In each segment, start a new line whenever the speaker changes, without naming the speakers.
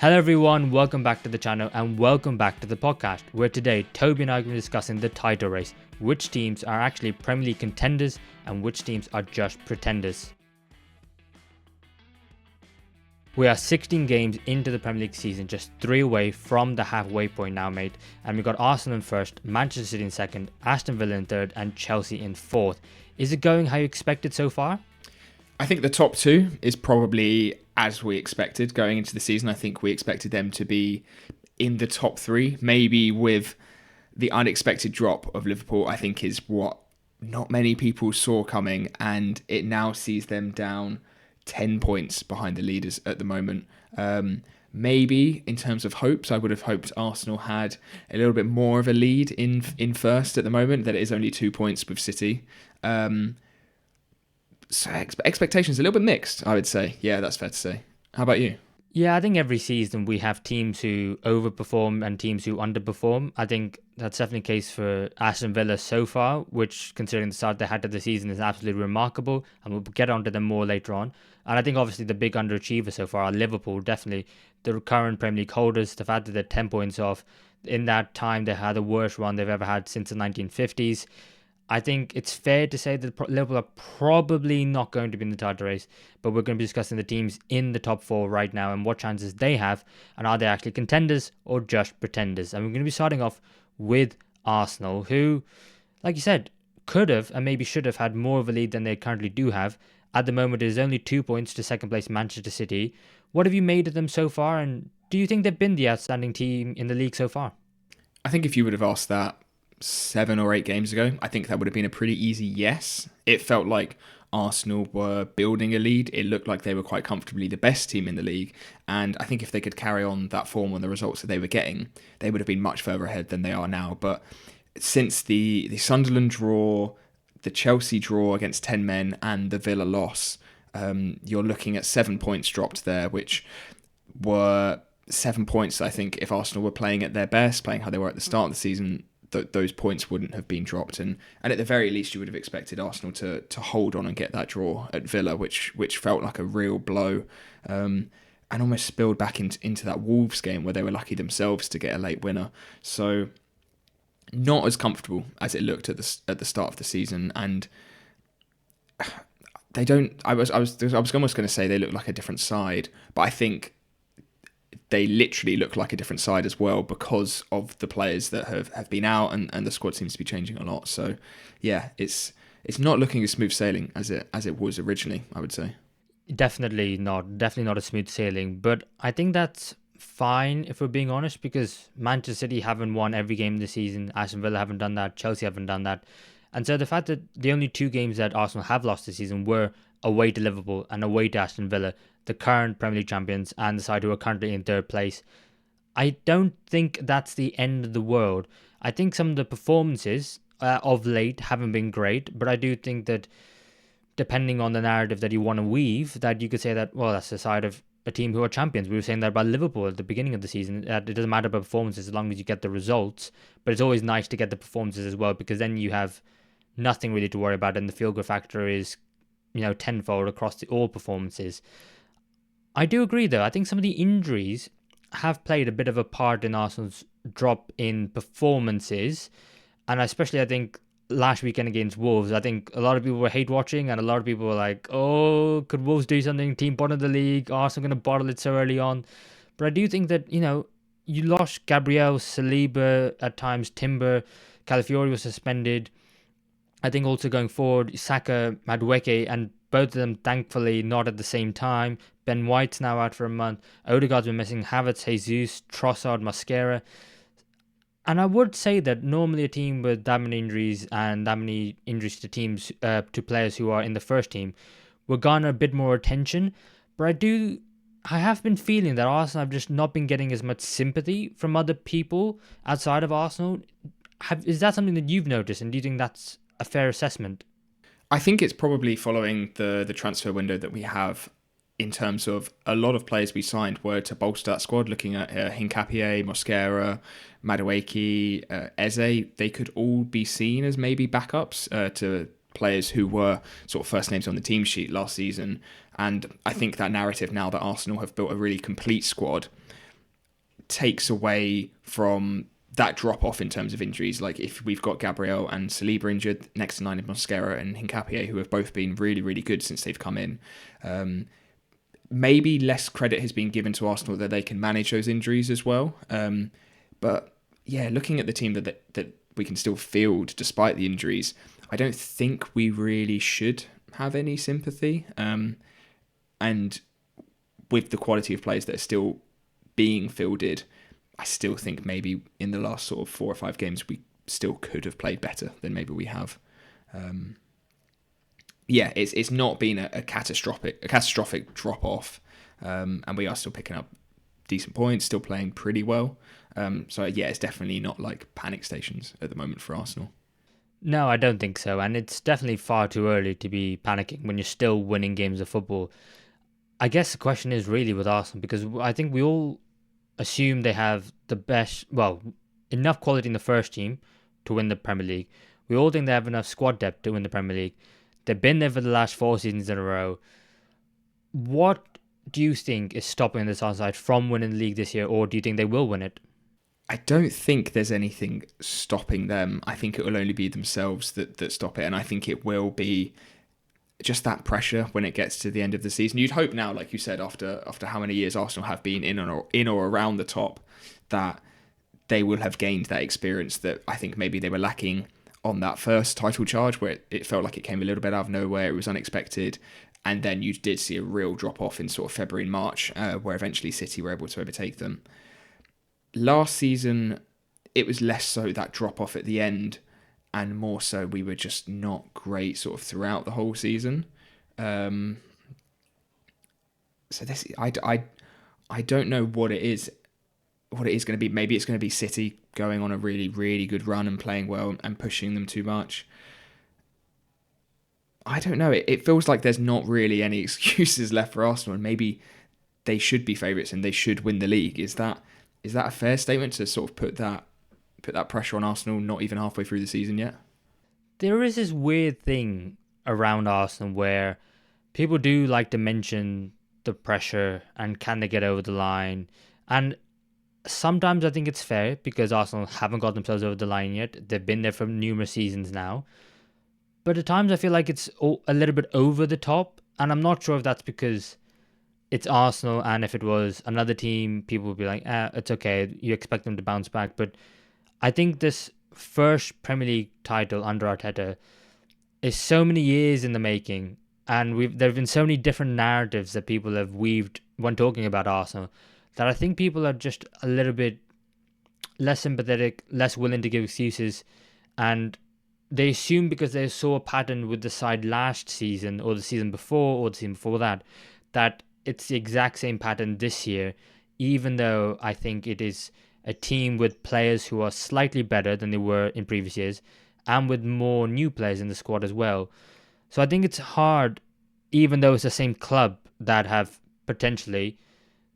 Hello everyone, welcome back to the channel and welcome back to the podcast, where today Toby and I are going to be discussing the title race, which teams are actually Premier League contenders and which teams are just pretenders. We are 16 games into the Premier League season, just 3 away from the halfway point now, mate, and we've got Arsenal in first, Manchester City in second, Aston Villa in third and Chelsea in fourth. Is it going how you expected so far?
I think the top two is probably as we expected going into the season. I think we expected them to be in the top three, maybe with the unexpected drop of Liverpool, I think is what not many people saw coming. And it now sees them down 10 points behind the leaders at the moment. Maybe in terms of hopes, I would have hoped Arsenal had a little bit more of a lead in first at the moment, that it is only 2 points with City. So expectations a little bit mixed, I would say. Yeah, that's fair to say. How about you?
Yeah, I think every season we have teams who overperform and teams who underperform. I think that's definitely the case for Aston Villa so far, which, considering the start they had to the season, is absolutely remarkable. And we'll get onto them more later on. And I think obviously the big underachiever so far are Liverpool, definitely the current Premier League holders. The fact that they're 10 points off. In that time, they had the worst run they've ever had since the 1950s. I think it's fair to say that Liverpool are probably not going to be in the title race, but we're going to be discussing the teams in the top four right now and what chances they have, and are they actually contenders or just pretenders. And we're going to be starting off with Arsenal, who, like you said, could have and maybe should have had more of a lead than they currently do have. At the moment, it is only 2 points to second place Manchester City. What have you made of them so far, and do you think they've been the outstanding team in the league so far?
I think if you would have asked that 7 or 8 games ago, I think that would have been a pretty easy yes. It felt like Arsenal were building a lead. It looked like they were quite comfortably the best team in the league. And I think if they could carry on that form on the results that they were getting, they would have been much further ahead than they are now. But since the Sunderland draw, the Chelsea draw against 10 men, and the Villa loss, you're looking at 7 points dropped there, which were 7 points, I think, if Arsenal were playing at their best, playing how they were at the start of the season, those points wouldn't have been dropped, and at the very least you would have expected Arsenal to hold on and get that draw at Villa, which felt like a real blow, and almost spilled back into that Wolves game where they were lucky themselves to get a late winner. So not as comfortable as it looked at the start of the season, and they don't. I was almost going to say they look like a different side, but I think they literally look like a different side as well because of the players that have been out, and the squad seems to be changing a lot. So yeah, it's not looking as smooth sailing as it was originally, I would say.
Definitely not a smooth sailing, but I think that's fine if we're being honest, because Manchester City haven't won every game this season, Aston Villa haven't done that, Chelsea haven't done that, and so the fact that the only 2 games that Arsenal have lost this season were away to Liverpool and away to Aston Villa, the current Premier League champions and the side who are currently in third place, I don't think that's the end of the world. I think some of the performances of late haven't been great, but I do think that depending on the narrative that you want to weave, that you could say that, well, that's the side of a team who are champions. We were saying that about Liverpool at the beginning of the season, that it doesn't matter about performances as long as you get the results, but it's always nice to get the performances as well, because then you have nothing really to worry about, and the feel-good factor is, tenfold across all performances. I do agree, though. I think some of the injuries have played a bit of a part in Arsenal's drop in performances, and especially I think last weekend against Wolves, I think a lot of people were hate watching, and a lot of people were like, "Oh, could Wolves do something? Team bottom of the league, Arsenal going to bottle it so early on." But I do think that you lost Gabriel, Saliba at times, Timber, Calafiori was suspended. I think also going forward, Saka, Madueke, and both of them thankfully not at the same time. Ben White's now out for a month. Odegaard's been missing. Havertz, Jesus, Trossard, Mascara. And I would say that normally a team with that many injuries and that many injuries to teams, to players who are in the first team, will garner a bit more attention. But I have been feeling that Arsenal have just not been getting as much sympathy from other people outside of Arsenal. Is that something that you've noticed, and do you think that's a fair assessment?
I think it's probably following the transfer window that we have, in terms of a lot of players we signed were to bolster that squad. Looking at Hincapié, Mosquera, Madueke, Eze, they could all be seen as maybe backups to players who were sort of first names on the team sheet last season. And I think that narrative now that Arsenal have built a really complete squad, takes away from that drop off in terms of injuries. Like if we've got Gabriel and Saliba injured next to Nine Mosquera and Hincapié, who have both been really, really good since they've come in. Maybe less credit has been given to Arsenal that they can manage those injuries as well. But yeah, looking at the team that we can still field despite the injuries, I don't think we really should have any sympathy. And with the quality of players that are still being fielded, I still think maybe in the last sort of 4 or 5 games we still could have played better than maybe we have. Yeah, it's not been a catastrophic drop off, and we are still picking up decent points, still playing pretty well. So yeah, it's definitely not like panic stations at the moment for Arsenal.
No, I don't think so. And it's definitely far too early to be panicking when you're still winning games of football. I guess the question is really with Arsenal, because I think we all assume they have the best, well, enough quality in the first team to win the Premier League. We all think they have enough squad depth to win the Premier League. They've been there for the last 4 seasons in a row. What do you think is stopping this Arsenal side from winning the league this year, or do you think they will win it?
I don't think there's anything stopping them. I think it will only be themselves that stop it. And I think it will be just that pressure when it gets to the end of the season. You'd hope now, like you said, after how many years Arsenal have been in or around the top, that they will have gained that experience that I think maybe they were lacking on that first title charge, where it felt like it came a little bit out of nowhere. It was unexpected. And then you did see a real drop off in sort of February and March, where eventually City were able to overtake them. Last season, it was less so that drop off at the end, and more so we were just not great sort of throughout the whole season. So this, I don't know what it is going to be. Maybe it's going to be City going on a really, really good run and playing well and pushing them too much. I don't know. It feels like there's not really any excuses left for Arsenal, and maybe they should be favourites and they should win the league. Is that a fair statement to sort of put that pressure on Arsenal not even halfway through the season yet?
There is this weird thing around Arsenal where people do like to mention the pressure and can they get over the line. And sometimes I think it's fair because Arsenal haven't got themselves over the line yet. They've been there for numerous seasons now. But at times I feel like it's a little bit over the top. And I'm not sure if that's because it's Arsenal, and if it was another team, people would be like, it's okay, you expect them to bounce back. But I think this first Premier League title under Arteta is so many years in the making, and there have been so many different narratives that people have weaved when talking about Arsenal, that I think people are just a little bit less sympathetic, less willing to give excuses, and they assume because they saw a pattern with the side last season, or the season before, or the season before that it's the exact same pattern this year, even though I think it is a team with players who are slightly better than they were in previous years, and with more new players in the squad as well. So I think it's hard, even though it's the same club that have potentially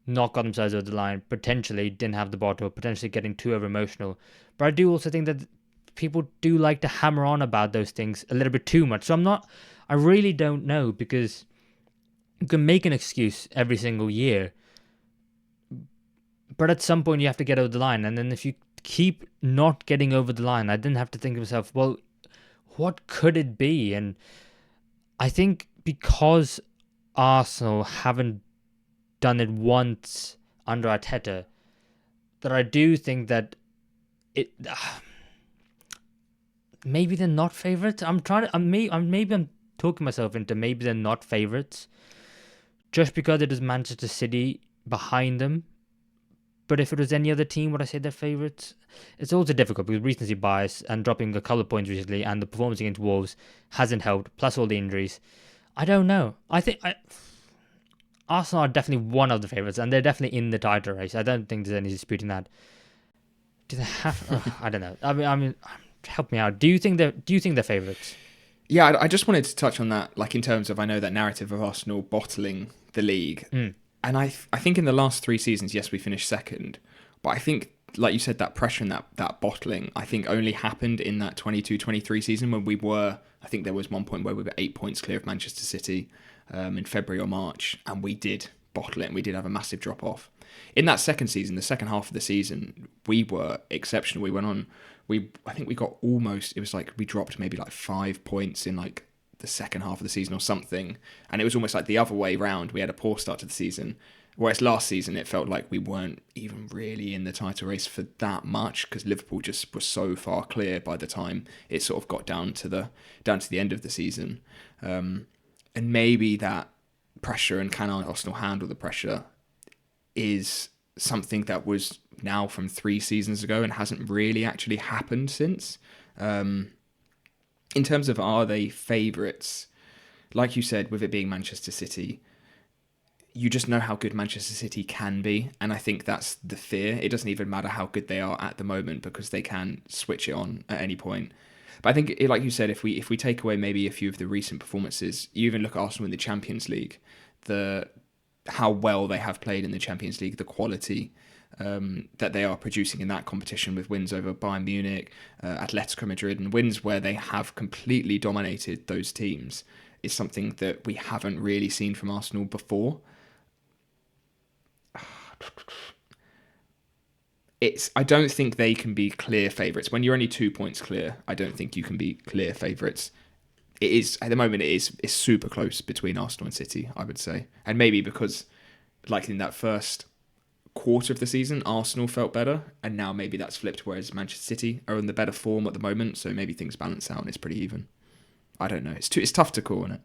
not got themselves over the line, potentially didn't have the bottle, potentially getting too over emotional. But I do also think that people do like to hammer on about those things a little bit too much. So I really don't know, because you can make an excuse every single year, but at some point you have to get over the line. And then if you keep not getting over the line, I then have to think to myself, well, what could it be? And I think because Arsenal haven't done it once under Arteta, that I do think that maybe they're not favourites. Maybe I'm talking myself into maybe they're not favourites, just because it is Manchester City behind them. But if it was any other team, would I say they're favourites? It's also difficult because recency bias and dropping a couple of points recently, and the performance against Wolves hasn't helped, plus all the injuries. I don't know. I think Arsenal are definitely one of the favourites, and they're definitely in the title race. I don't think there's any disputing that. Do they have? I don't know. I mean, help me out. Do you think they're favourites?
Yeah, I just wanted to touch on that, like in terms of, I know that narrative of Arsenal bottling the league. And I think in the last 3 seasons, yes, we finished second. But I think, like you said, that pressure and that bottling, I think only happened in that 22-23 season when I think there was one point where we were 8 points clear of Manchester City in February or March, and we did bottle it and we did have a massive drop off. in that second season, the second half of the season, we were exceptional. We went on, I think we got almost, it was like we dropped maybe like 5 points in like the second half of the season or something. And it was almost like the other way round. We had a poor start to the season. Whereas last season, it felt like we weren't even really in the title race for that much because Liverpool just was so far clear by the time it sort of got down to the end of the season. And maybe that pressure and can Arsenal handle the pressure is something that was now from 3 seasons ago and hasn't really actually happened since. In terms of are they favourites, like you said, with it being Manchester City, you just know how good Manchester City can be, and I think that's the fear. It doesn't even matter how good they are at the moment because they can switch it on at any point. But I think, like you said, if we take away maybe a few of the recent performances, you even look at Arsenal in the Champions League, how well they have played in the Champions League, the quality that they are producing in that competition with wins over Bayern Munich, Atletico Madrid, and wins where they have completely dominated those teams, is something that we haven't really seen from Arsenal before. I don't think they can be clear favourites. When you're only 2 points clear, I don't think you can be clear favourites. It is, at the moment, it's super close between Arsenal and City, I would say. And maybe because, like in that first quarter of the season, Arsenal felt better, and now maybe that's flipped, whereas Manchester City are in the better form at the moment, so maybe things balance out and it's pretty even. I don't know. It's tough to call, isn't it?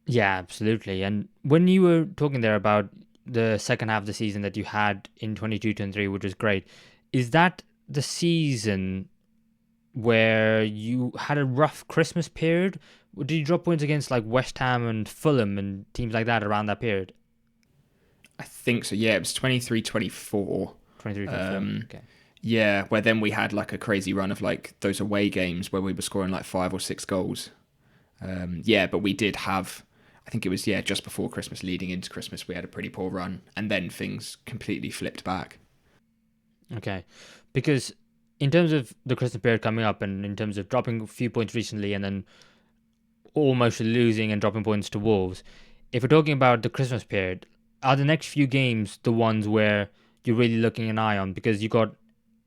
Yeah, absolutely. And when you were talking there about the second half of the season that you had in 22-23, which was great, is that the season where you had a rough Christmas period? Did you drop points against like West Ham and Fulham and teams like that around that period?
I think so. Yeah, it was 23-24.
23-24. Okay.
Yeah, where then we had like a crazy run of like those away games where we were scoring like 5 or 6 goals. But we did have, I think it was, just before Christmas, leading into Christmas, we had a pretty poor run, and then things completely flipped back.
Okay. Because in terms of the Christmas period coming up, and in terms of dropping a few points recently and then almost losing and dropping points to Wolves, if we're talking about the Christmas period, are the next few games the ones where you're really looking an eye on? Because you got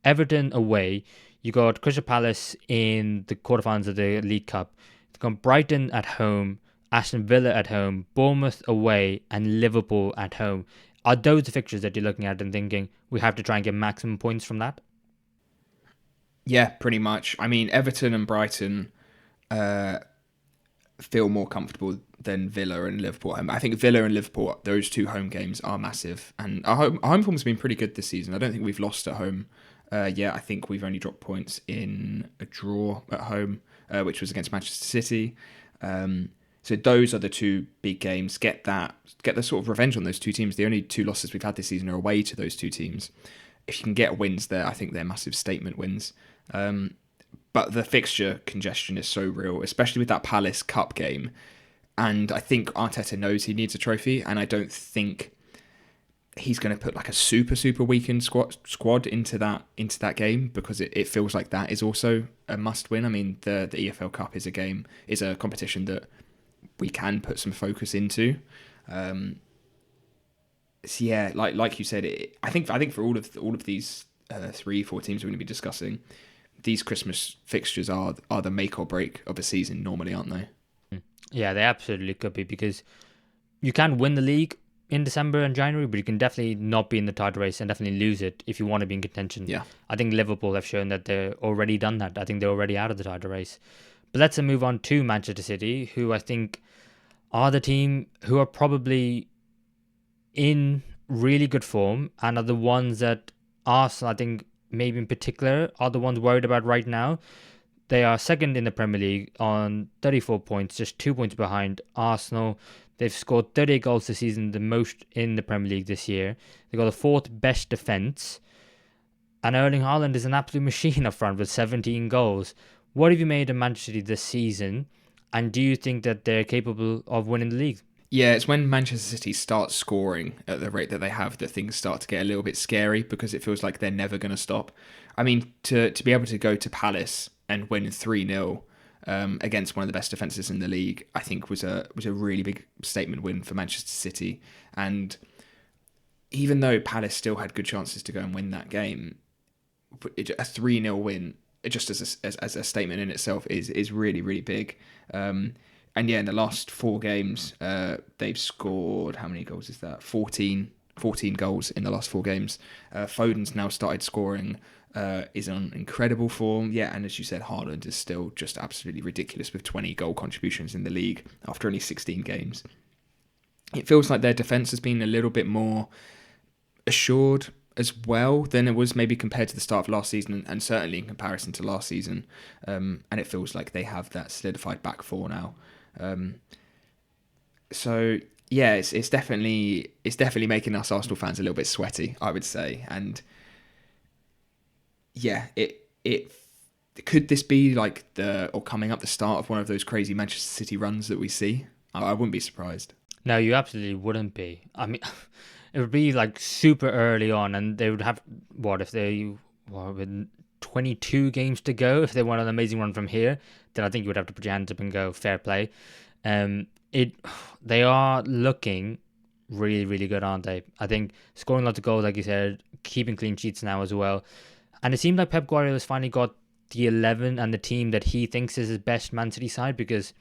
Everton away, you got Crystal Palace in the quarterfinals of the League Cup, you got Brighton at home, Aston Villa at home, Bournemouth away, and Liverpool at home. Are those the fixtures that you're looking at and thinking we have to try and get maximum points from that?
Yeah, pretty much. I mean, Everton and Brighton feel more comfortable than Villa and Liverpool. I think Villa and Liverpool, those 2 home games are massive. And our home form's been pretty good this season. I don't think we've lost at home. I think we've only dropped points in a draw at home, which was against Manchester City. So those are the 2 big games. Get the sort of revenge on those 2 teams. The only 2 losses we've had this season are away to those 2 teams. If you can get wins there, I think they're massive statement wins. But the fixture congestion is so real, especially with that Palace Cup game. And I think Arteta knows he needs a trophy, and I don't think he's going to put like a super weakened squad into that game, because it feels like that is also a must win. I mean, the EFL Cup is a competition that we can put some focus into. So yeah, like you said, I think for all of these 3-4 teams we're going to be discussing, these Christmas fixtures are the make or break of a season normally, aren't they?
Yeah, they absolutely could be, because you can win the league in December and January, but you can definitely not be in the title race and definitely lose it if you want to be in contention.
Yeah.
I think Liverpool have shown that they're already done that. I think they're already out of the title race. But let's move on to Manchester City, who I think are the team who are probably in really good form and are the ones that Arsenal, I think, maybe in particular, are the ones worried about right now. They are second in the Premier League on 34 points, just 2 points behind Arsenal. They've scored 38 goals this season, the most in the Premier League this year. They've got the 4th best defence. And Erling Haaland is an absolute machine up front with 17 goals. What have you made of Manchester City this season? And do you think that they're capable of winning the league?
Yeah, it's when Manchester City start scoring at the rate that they have that things start to get a little bit scary, because it feels like they're never going to stop. I mean, to be able to go to Palace and win 3-0 against one of the best defences in the league, I think was a really big statement win for Manchester City. And even though Palace still had good chances to go and win that game, a 3-0 win, just as a statement in itself, is really, really big. And yeah, in the last 4 games, they've scored, how many goals is that? 14 goals in the last 4 games. Foden's now started scoring, is on incredible form. Yeah, and as you said, Haaland is still just absolutely ridiculous with 20 goal contributions in the league after only 16 games. It feels like their defence has been a little bit more assured as well than it was maybe compared to the start of last season, and certainly in comparison to last season. And it feels like they have that solidified back four now. So yeah, it's definitely making us Arsenal fans a little bit sweaty, I would say. And yeah, it could this be like coming up the start of one of those crazy Manchester City runs that we see? I wouldn't be surprised.
No, you absolutely wouldn't be. I mean, it would be like super early on, and they would have with 22 games to go. If they want an amazing run from here, then I think you would have to put your hands up and go fair play. They are looking really, really good, aren't they? I think scoring lots of goals, like you said, keeping clean sheets now as well. And it seemed like Pep Guardiola's finally got the 11 and the team that he thinks is his best Man City side, because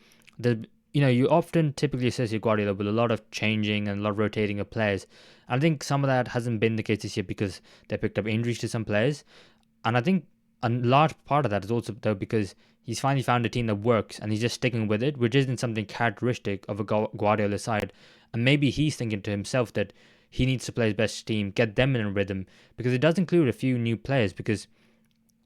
you often typically associate Guardiola with a lot of changing and a lot of rotating of players. And I think some of that hasn't been the case this year because they picked up injuries to some players. And I think a large part of that is also though because he's finally found a team that works and he's just sticking with it, which isn't something characteristic of a Guardiola side. And maybe he's thinking to himself that he needs to play his best team, get them in a rhythm, because it does include a few new players, because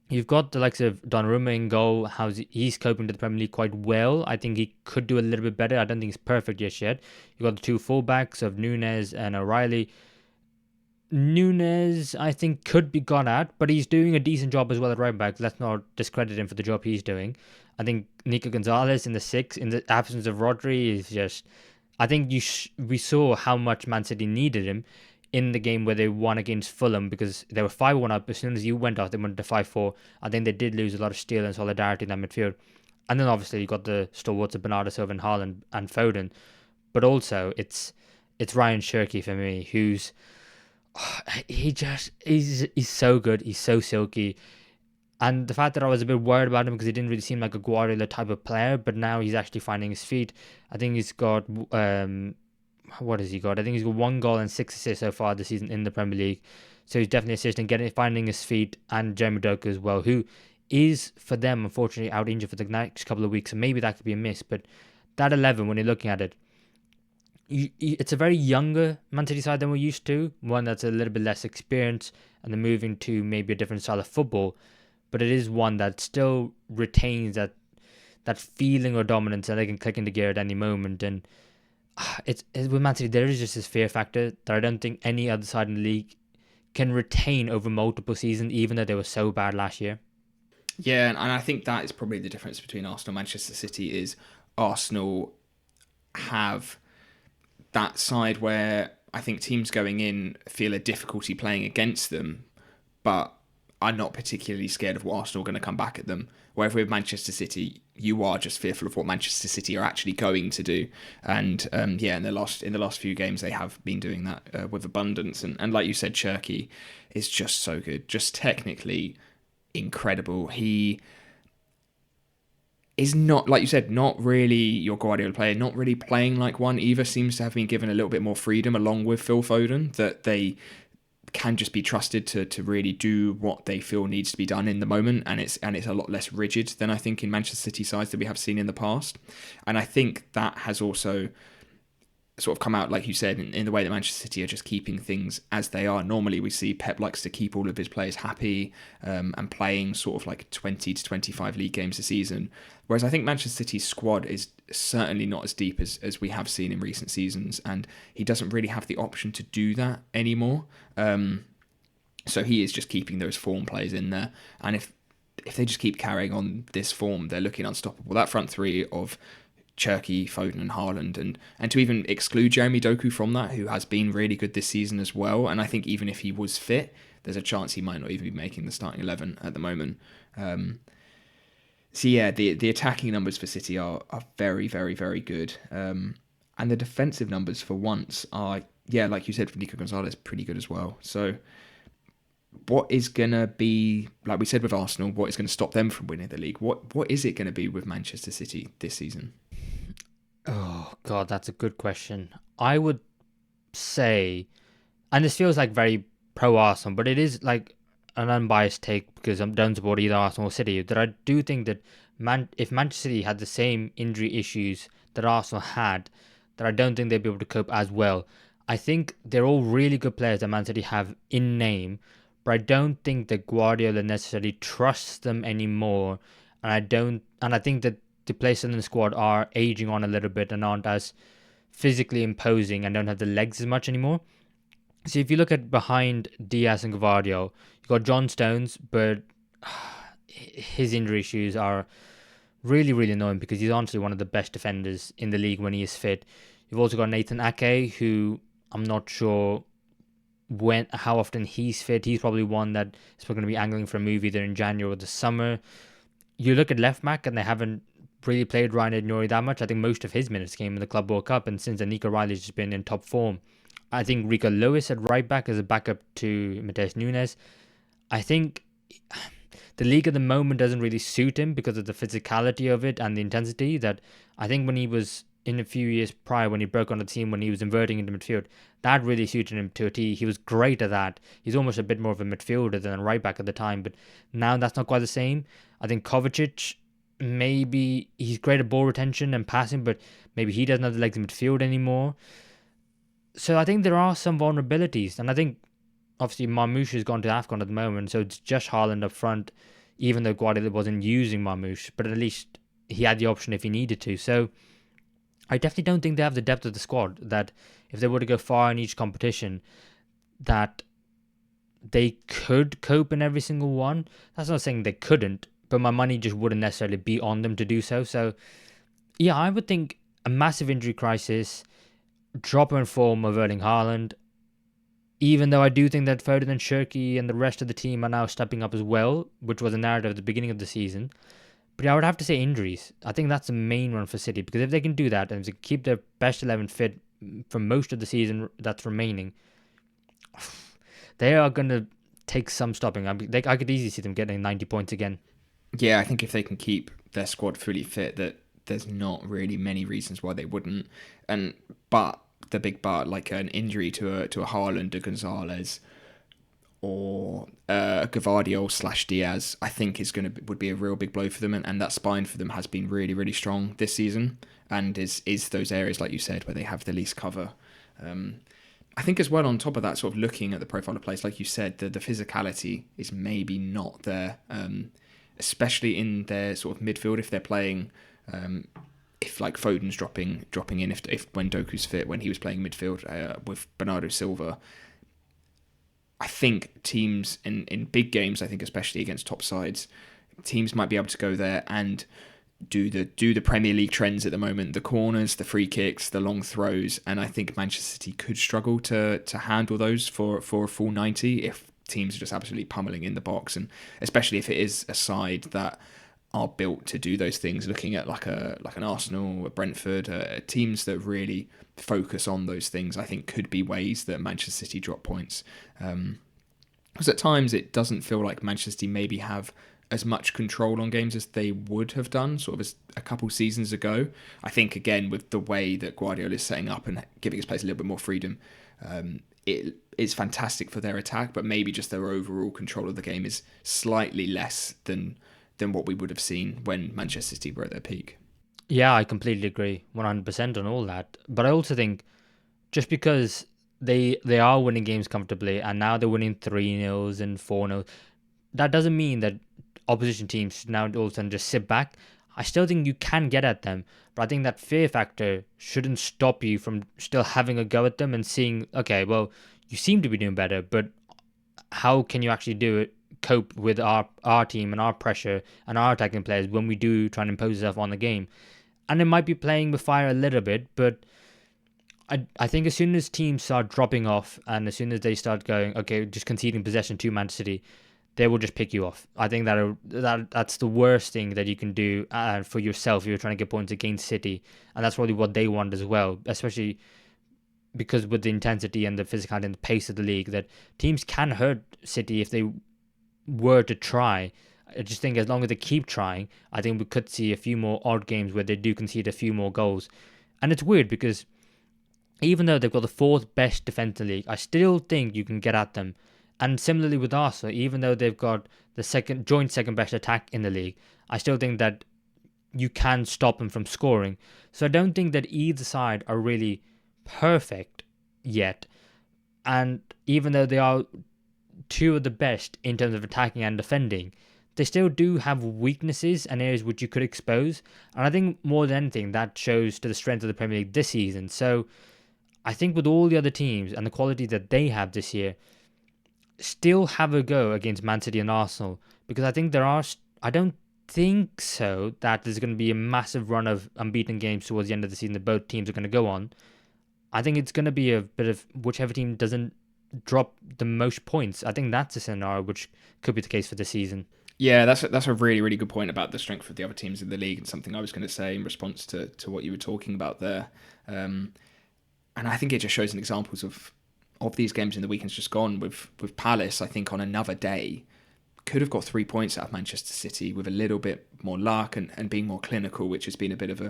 you've got the likes of Donnarumma in goal. He's coping to the Premier League quite well. I think he could do a little bit better. I don't think he's perfect just yet. You've got the two fullbacks of Nunes and O'Reilly. Nunes, I think, could be gone at, but he's doing a decent job as well at right back. Let's not discredit him for the job he's doing. I think Nico Gonzalez in the 6, in the absence of Rodri, is just... I think we saw how much Man City needed him in the game where they won against Fulham, because they were 5-1 up. As soon as you went off, they went to 5-4. I think they did lose a lot of steel and solidarity in that midfield. And then obviously you got the stalwarts of Bernardo Silva and Haaland and Foden. But also it's Ryan Cherki for me, who's he's so good. He's so silky. And the fact that I was a bit worried about him because he didn't really seem like a Guardiola type of player, but now he's actually finding his feet. I think he's got what has he got? I think he's got 1 goal and 6 assists so far this season in the Premier League. So he's definitely assisting, finding his feet, and Jeremy Doku as well, who is for them unfortunately out injured for the next couple of weeks, so maybe that could be a miss. But that 11, when you're looking at it, it's a very younger Man City side than we're used to, one that's a little bit less experienced, and they're moving to maybe a different style of football. But it is one that still retains that feeling of dominance, and they can click into gear at any moment. And it's with Man City, there is just this fear factor that I don't think any other side in the league can retain over multiple seasons, even though they were so bad last year.
Yeah, and I think that is probably the difference between Arsenal and Manchester City. Is Arsenal have that side where I think teams going in feel a difficulty playing against them, but are not particularly scared of what Arsenal are going to come back at them. Whereas with Manchester City, you are just fearful of what Manchester City are actually going to do. And in the last few games, they have been doing that with abundance. And like you said, Cherki is just so good, just technically incredible. He is not, like you said, not really your Guardiola player, not really playing like one either. Seems to have been given a little bit more freedom along with Phil Foden, that they can just be trusted to really do what they feel needs to be done in the moment, and it's a lot less rigid than I think in Manchester City sides that we have seen in the past. And I think that has also sort of come out, like you said, in the way that Manchester City are just keeping things as they are. Normally we see Pep likes to keep all of his players happy and playing sort of like 20 to 25 league games a season, whereas I think Manchester City's squad is certainly not as deep as we have seen in recent seasons, and he doesn't really have the option to do that anymore. So he is just keeping those form players in there, and if they just keep carrying on this form, they're looking unstoppable. That front three of Cherki, Foden and Haaland, and to even exclude Jeremy Doku from that, who has been really good this season as well, and I think even if he was fit, there's a chance he might not even be making the starting 11 at the moment. So yeah, the attacking numbers for City are very, very, very good, and the defensive numbers for once are yeah, like you said, Nico Gonzalez pretty good as well. So what is gonna be, like we said with Arsenal, what is going to stop them from winning the league? What is it going to be with Manchester City this season?
Oh God, that's a good question. I would say, and this feels like very pro Arsenal, but it is like an unbiased take because I don't support either Arsenal or City. That I do think that if Manchester City had the same injury issues that Arsenal had, that I don't think they'd be able to cope as well. I think they're all really good players that Man City have in name, but I don't think that Guardiola necessarily trusts them anymore. And I think that the players in the squad are aging on a little bit and aren't as physically imposing and don't have the legs as much anymore. So if you look at behind Diaz and Gavardio, you've got John Stones, but his injury issues are really, really annoying because he's honestly one of the best defenders in the league when he is fit. You've also got Nathan Ake, who I'm not sure how often he's fit. He's probably one that is going to be angling for a move either in January or the summer. You look at left back and they haven't really played Ryan Nori that much. I think most of his minutes came in the Club World Cup, and since then Nico Riley's just been in top form. I think Rico Lewis at right back as a backup to Mateus Nunes. I think the league at the moment doesn't really suit him because of the physicality of it and the intensity. That I think when he was in a few years prior, when he broke on the team, when he was inverting into midfield, that really suited him to a T. He was great at that. He's almost a bit more of a midfielder than a right back at the time, but now that's not quite the same. I think Kovacic, maybe he's great at ball retention and passing, but maybe he doesn't have the legs in midfield anymore. So I think there are some vulnerabilities, and I think obviously Marmoush has gone to AFCON at the moment, so it's just Haaland up front, even though Guardiola wasn't using Marmoush, but at least he had the option if he needed to. So I definitely don't think they have the depth of the squad that if they were to go far in each competition, that they could cope in every single one. That's not saying they couldn't, but my money just wouldn't necessarily be on them to do so. So yeah, I would think a massive injury crisis, drop in form of Erling Haaland, even though I do think that Foden and Shirky and the rest of the team are now stepping up as well, which was a narrative at the beginning of the season. But I would have to say injuries. I think that's the main one for City, because if they can do that and if they keep their best 11 fit for most of the season that's remaining, they are going to take some stopping. I could easily see them getting 90 points again.
Yeah, I think if they can keep their squad fully fit, that there's not really many reasons why they wouldn't. But the big but, like an injury to a Haaland, a Gonzalez, or Gavardio / Diaz, I think would be a real big blow for them, and that spine for them has been really, really strong this season, and is those areas like you said where they have the least cover. I think as well, on top of that, sort of looking at the profile of players, like you said, the physicality is maybe not there, especially in their sort of midfield if they're playing. If like Foden's dropping in, if when Doku's fit, when he was playing midfield with Bernardo Silva, I think teams in big games, I think especially against top sides, teams might be able to go there and do the Premier League trends at the moment, the corners, the free kicks, the long throws, and I think Manchester City could struggle to handle those for a full 90 if teams are just absolutely pummeling in the box, and especially if it is a side that are built to do those things. Looking at like an Arsenal, a Brentford, teams that really focus on those things, I think could be ways that Manchester City drop points. Because at times it doesn't feel like Manchester City maybe have as much control on games as they would have done sort of as a couple seasons ago. I think again with the way that Guardiola is setting up and giving his players a little bit more freedom, it is fantastic for their attack, but maybe just their overall control of the game is slightly less than what we would have seen when Manchester City were at their peak.
Yeah, I completely agree 100% on all that. But I also think just because they are winning games comfortably and now they're winning 3-0s and 4-0, that doesn't mean that opposition teams should now all of a sudden just sit back. I still think you can get at them, but I think that fear factor shouldn't stop you from still having a go at them and seeing, okay, well, you seem to be doing better, but how can you actually cope with our team and our pressure and our attacking players when we do try and impose ourselves on the game? And it might be playing with fire a little bit, but I think as soon as teams start dropping off and as soon as they start going, okay, just conceding possession to Man City, they will just pick you off. I think that's the worst thing that you can do for yourself if you're trying to get points against City, and that's probably what they want as well, especially because with the intensity and the physicality and the pace of the league, that teams can hurt City if they were to try. I just think as long as they keep trying, I think we could see a few more odd games where they do concede a few more goals. And it's weird because even though they've got the fourth best defense in the league, I still think you can get at them. And similarly with Arsenal, even though they've got the joint second best attack in the league, I still think that you can stop them from scoring. So I don't think that either side are really perfect yet. And even though they are two of the best in terms of attacking and defending, they still do have weaknesses and areas which you could expose. And I think more than anything, that shows to the strength of the Premier League this season. So I think with all the other teams and the quality that they have this year, still have a go against Man City and Arsenal, because I think I don't think so that there's going to be a massive run of unbeaten games towards the end of the season that both teams are going to go on. I think it's going to be a bit of whichever team doesn't drop the most points. I think that's a scenario which could be the case for the season.
Yeah, that's a really, really good point about the strength of the other teams in the league, and something I was going to say in response to what you were talking about there. And I think it just shows an examples of these games in the weekends just gone. With Palace, I think on another day, could have got 3 points out of Manchester City with a little bit more luck and being more clinical, which has been a bit of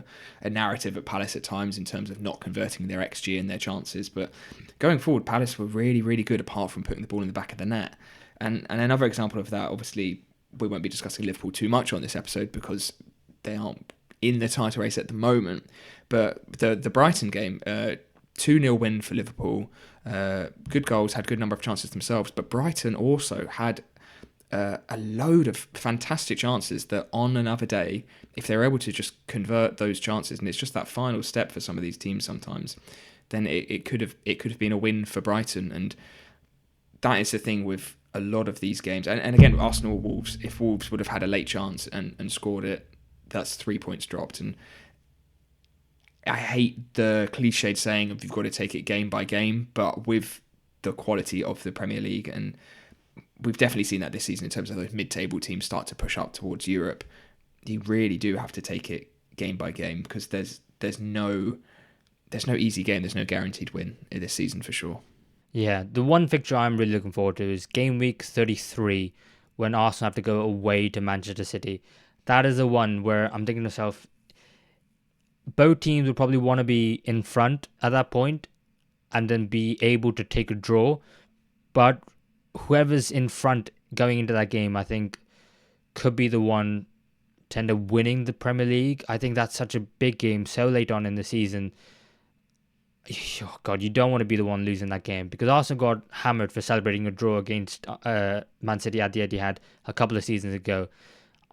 a narrative at Palace at times in terms of not converting their XG and their chances. But going forward, Palace were really, really good apart from putting the ball in the back of the net. And another example of that, obviously, we won't be discussing Liverpool too much on this episode because they aren't in the title race at the moment. But the Brighton game, 2-0 win for Liverpool. Good goals, had good number of chances themselves. But Brighton also had a load of fantastic chances that on another day, if they're able to just convert those chances, and it's just that final step for some of these teams sometimes, then it could have been a win for Brighton. And that is the thing with a lot of these games. And again, Arsenal Wolves, if Wolves would have had a late chance and scored it, that's 3 points dropped. And I hate the cliched saying of you've got to take it game by game, but with the quality of the Premier League, and we've definitely seen that this season in terms of those mid-table teams start to push up towards Europe, you really do have to take it game by game, because there's no easy game, there's no guaranteed win in this season for sure.
Yeah, the one fixture I'm really looking forward to is game week 33, when Arsenal have to go away to Manchester City. That is the one where I'm thinking to myself, both teams would probably want to be in front at that point and then be able to take a draw. But whoever's in front going into that game, I think, could be the one to end up winning the Premier League. I think that's such a big game so late on in the season. Oh God, you don't want to be the one losing that game, because Arsenal got hammered for celebrating a draw against Man City at the Etihad a couple of seasons ago.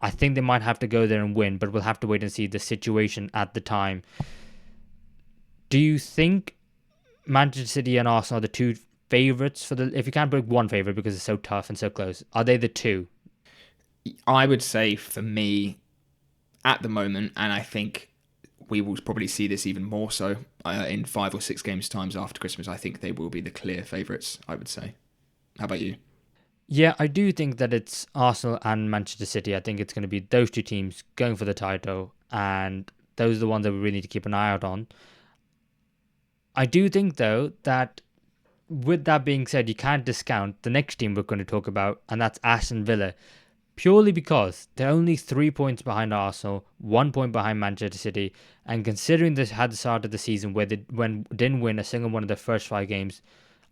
I think they might have to go there and win, but we'll have to wait and see the situation at the time. Do you think Manchester City and Arsenal are the two favourites for the? If you can't pick one favourite because it's so tough and so close, are they the two?
I would say for me, at the moment, and I think we will probably see this even more so in 5 or 6 games times after Christmas, I think they will be the clear favourites, I would say. How about you?
Yeah, I do think that it's Arsenal and Manchester City. I think it's going to be those two teams going for the title, and those are the ones that we really need to keep an eye out on. I do think, though, that with that being said, you can't discount the next team we're going to talk about, and that's Aston Villa. Purely because they're only 3 points behind Arsenal, 1 point behind Manchester City, and considering this had the start of the season where they didn't win a single one of their first 5 games,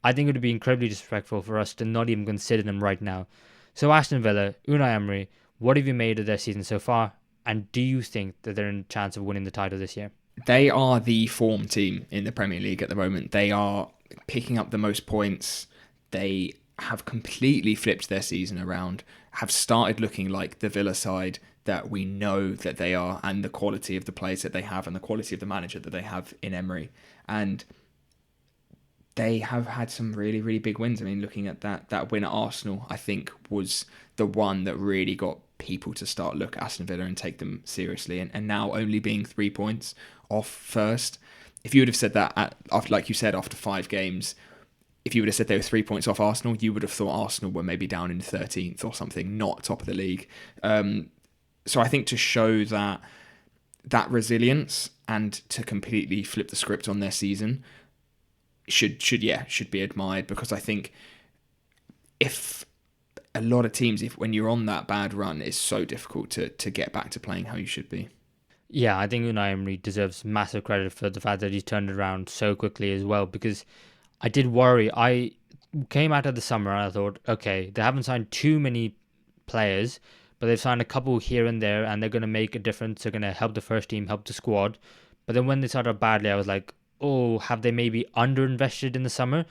I think it would be incredibly disrespectful for us to not even consider them right now. So Aston Villa, Unai Emery, what have you made of their season so far? And do you think that they're in a chance of winning the title this year?
They are the form team in the Premier League at the moment. They are picking up the most points. They have completely flipped their season around, have started looking like the Villa side that we know that they are, and the quality of the players that they have and the quality of the manager that they have in Emery. And they have had some really, really big wins. I mean, looking at that win at Arsenal, I think was the one that really got people to start look at Aston Villa and take them seriously. And now only being 3 points off first. If you would have said that, like you said, after 5 games, if you would have said they were 3 points off Arsenal, you would have thought Arsenal were maybe down in 13th or something, not top of the league. So I think to show that resilience and to completely flip the script on their season should be admired, because I think if a lot of teams, if when you're on that bad run, it's so difficult to get back to playing how you should be.
Yeah, I think Unai Emery deserves massive credit for the fact that he's turned it around so quickly as well. Because I did worry. I came out of the summer and I thought, okay, they haven't signed too many players, but they've signed a couple here and there, and they're going to make a difference. They're going to help the first team, help the squad. But then when they started badly, I was like, oh, have they maybe underinvested in the summer?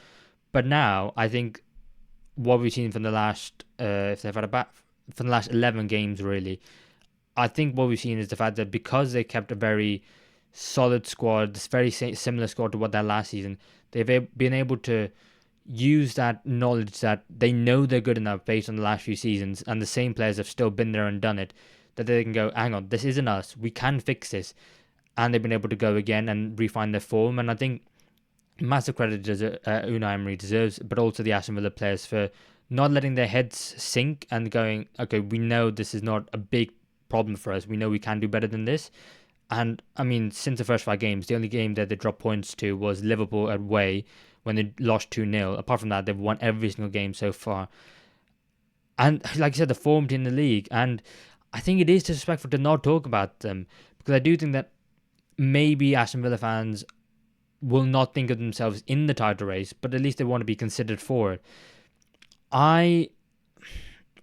But now I think what we've seen from the last, if they've had a from the last 11 games, really, I think what we've seen is the fact that because they kept a very solid squad, this very similar squad to what they had last season, they've been able to use that knowledge that they know they're good enough based on the last few seasons, and the same players have still been there and done it, that they can go, hang on, this isn't us, we can fix this. And they've been able to go again and refine their form. And I think massive credit Unai Emery deserves, but also the Aston Villa players for not letting their heads sink and going, okay, we know this is not a big problem for us. We know we can do better than this. And I mean, since the first 5 games, the only game that they dropped points to was Liverpool away when they lost 2-0. Apart from that, they've won every single game so far. And like I said, they're formed in the league. And I think it is disrespectful to not talk about them, because I do think that maybe Aston Villa fans will not think of themselves in the title race, but at least they want to be considered for it. When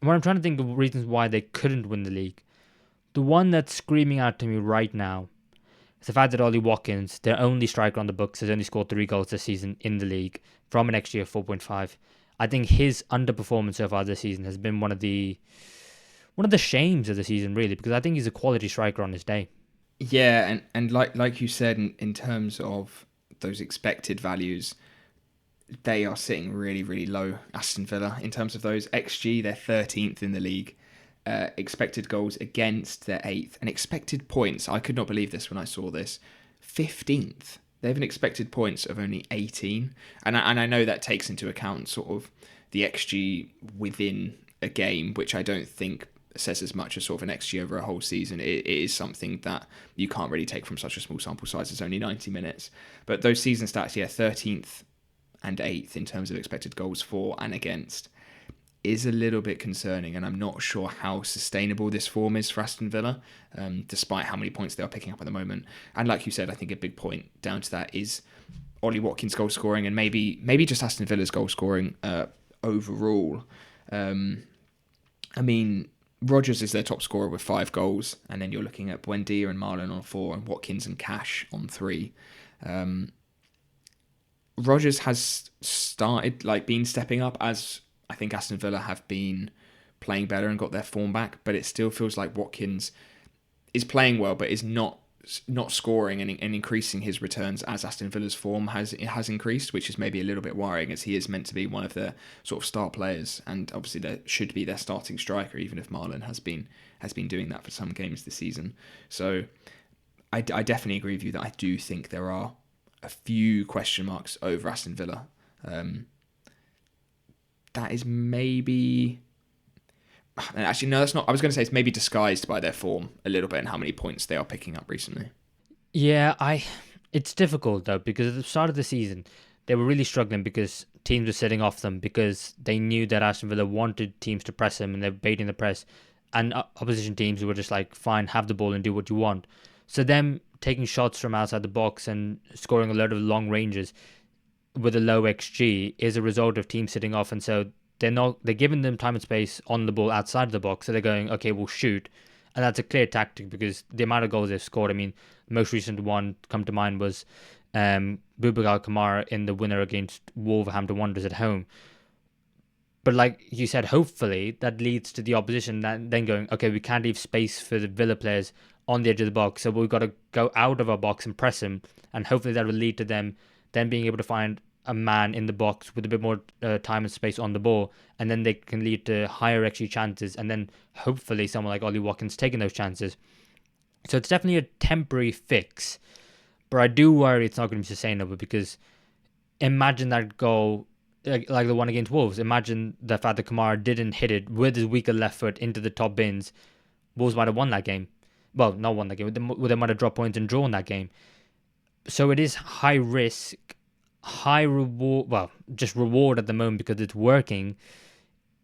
I'm trying to think of reasons why they couldn't win the league, the one that's screaming out to me right now is the fact that Ollie Watkins, their only striker on the books, has only scored 3 goals this season in the league from an XG of 4.5. I think his underperformance so far this season has been one of the shames of the season, really, because I think he's a quality striker on his day.
Yeah, and like you said, in terms of those expected values, they are sitting really, really low, Aston Villa, in terms of those. XG, they're 13th in the league. Expected goals against, they're 8th. And expected points, I could not believe this when I saw this, 15th. They have an expected points of only 18. And I know that takes into account sort of the XG within a game, which I don't think says as much as sort of an XG over a whole season. It is something that you can't really take from such a small sample size. It's only 90 minutes. But those season stats, yeah, 13th and 8th in terms of expected goals for and against, is a little bit concerning, and I'm not sure how sustainable this form is for Aston Villa, despite how many points they are picking up at the moment. And like you said, I think a big point down to that is Ollie Watkins' goal scoring, and maybe just Aston Villa's goal scoring overall. I mean, Rodgers is their top scorer with 5 goals, and then you're looking at Buendia and Marlon on 4, and Watkins and Cash on 3. Rodgers has started been stepping up, as I think Aston Villa have been playing better and got their form back, but it still feels like Watkins is playing well, but is not scoring and increasing his returns as Aston Villa's form has increased, which is maybe a little bit worrying, as he is meant to be one of their sort of star players, and obviously there should be their starting striker, even if Marlon has been doing that for some games this season. So I definitely agree with you that I do think there are a few question marks over Aston Villa. That is maybe... Actually, no, that's not... I was going to say it's maybe disguised by their form a little bit and how many points they are picking up recently.
Yeah, it's difficult, though, because at the start of the season, they were really struggling because teams were sitting off them, because they knew that Aston Villa wanted teams to press them and they're baiting the press. And opposition teams were just like, fine, have the ball and do what you want. So them taking shots from outside the box and scoring a lot of long ranges with a low XG is a result of teams sitting off, and so they're giving them time and space on the ball outside of the box, so they're going, okay, we'll shoot. And that's a clear tactic, because the amount of goals they've scored, I mean, the most recent one come to mind was Boubacar Kamara in the winner against Wolverhampton Wanderers at home. But like you said, hopefully that leads to the opposition then going, okay, we can't leave space for the Villa players on the edge of the box, so we've got to go out of our box and press them, and hopefully that will lead to them then being able to find a man in the box with a bit more time and space on the ball, and then they can lead to higher XG chances, and then hopefully someone like Ollie Watkins taking those chances. So it's definitely a temporary fix, but I do worry it's not going to be sustainable, because imagine that goal, like the one against Wolves. Imagine the fact that Kamara didn't hit it with his weaker left foot into the top bins. Wolves might have won that game. Well, not won that game. They might have dropped points and drawn that game. So it is high risk, high reward, well, just reward at the moment because it's working.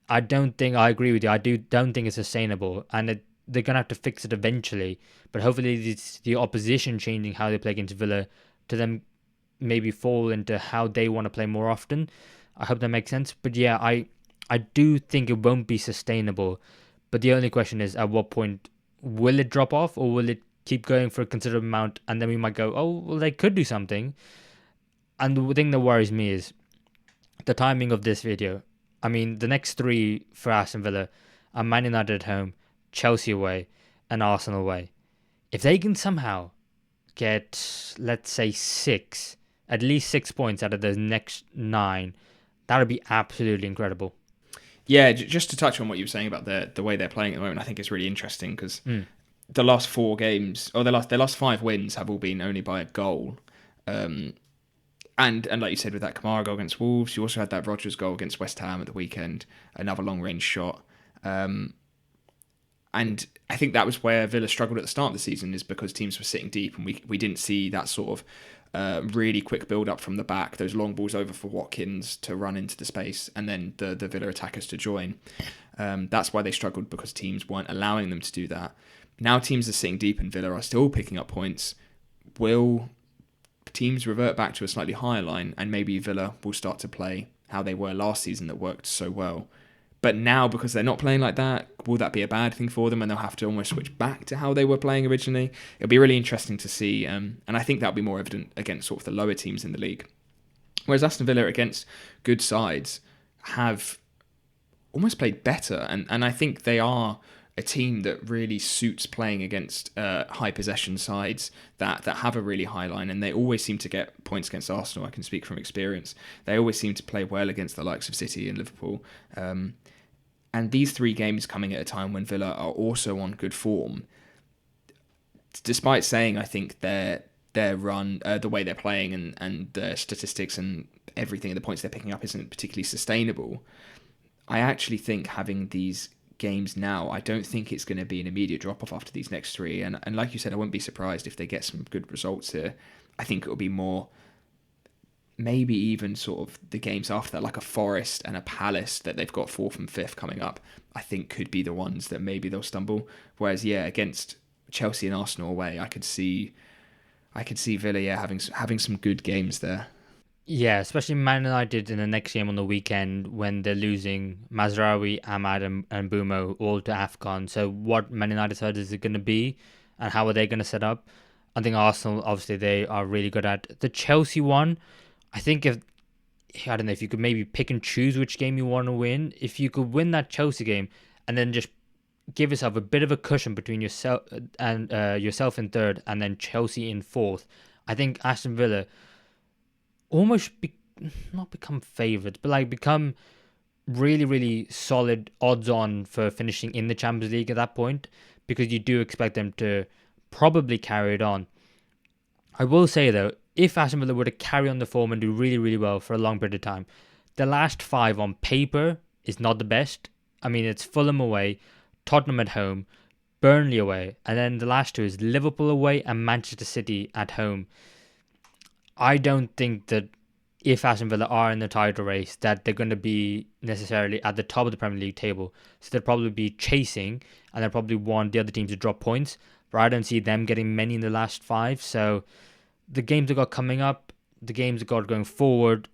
I don't think I agree with you. Don't think it's sustainable, and they're gonna have to fix it eventually. But hopefully, it's the opposition changing how they play against Villa to them maybe fall into how they want to play more often. I hope that makes sense. But yeah, I do think it won't be sustainable. But the only question is, at what point will it drop off, or will it keep going for a considerable amount, and then we might go, oh, well, they could do something. And the thing that worries me is the timing of this video. I mean, the next three for Aston Villa are Man United at home, Chelsea away, and Arsenal away. If they can somehow get, let's say, at least 6 points out of those next nine, that would be absolutely incredible.
Yeah, just to touch on what you were saying about the way they're playing at the moment, I think it's really interesting because the last four games, or their last five wins, have all been only by a goal. And like you said, with that Kamara goal against Wolves, you also had that Rodgers goal against West Ham at the weekend, another long range shot. And I think that was where Villa struggled at the start of the season, is because teams were sitting deep, and we didn't see that sort of really quick build up from the back, those long balls over for Watkins to run into the space, and then the Villa attackers to join. That's why they struggled, because teams weren't allowing them to do that. Now teams are sitting deep and Villa are still picking up points. Will teams revert back to a slightly higher line, and maybe Villa will start to play how they were last season that worked so well? But now, because they're not playing like that, will that be a bad thing for them, and they'll have to almost switch back to how they were playing originally? It'll be really interesting to see, and I think that'll be more evident against sort of the lower teams in the league. Whereas Aston Villa, against good sides, have almost played better, and I think they are a team that really suits playing against high possession sides that have a really high line, and they always seem to get points against Arsenal. I can speak from experience. They always seem to play well against the likes of City and Liverpool. And these three games coming at a time when Villa are also on good form, despite saying I think their run, the way they're playing and their statistics and everything, the points they're picking up isn't particularly sustainable. I actually think having these games now, I don't think it's going to be an immediate drop-off after these next three. And like you said, I wouldn't be surprised if they get some good results here. I think it'll be more, maybe even sort of the games after that, like a Forest and a Palace that they've got fourth and fifth coming up, I think could be the ones that maybe they'll stumble. Whereas, yeah, against Chelsea and Arsenal away, I could see Villa, having some good games there.
Yeah, especially Man United in the next game on the weekend when they're losing Mazraoui, Ahmad, and Bumo all to AFCON. So what Man United side is it going to be, and how are they going to set up? I think Arsenal, obviously, they are really good at. The Chelsea one, I think I don't know, if you could maybe pick and choose which game you want to win. If you could win that Chelsea game and then just give yourself a bit of a cushion between yourself in third and then Chelsea in fourth, I think Aston Villa almost not become favourites, but like become really, really solid odds on for finishing in the Champions League at that point, because you do expect them to probably carry it on. I will say though, if Aston Villa were to carry on the form and do really, really well for a long period of time, the last five on paper is not the best. I mean, it's Fulham away, Tottenham at home, Burnley away, and then the last two is Liverpool away and Manchester City at home. I don't think that if Aston Villa are in the title race, that they're going to be necessarily at the top of the Premier League table. So they'll probably be chasing, and they'll probably want the other teams to drop points. But I don't see them getting many in the last five. So the games they've got coming up, the games they've got going forward,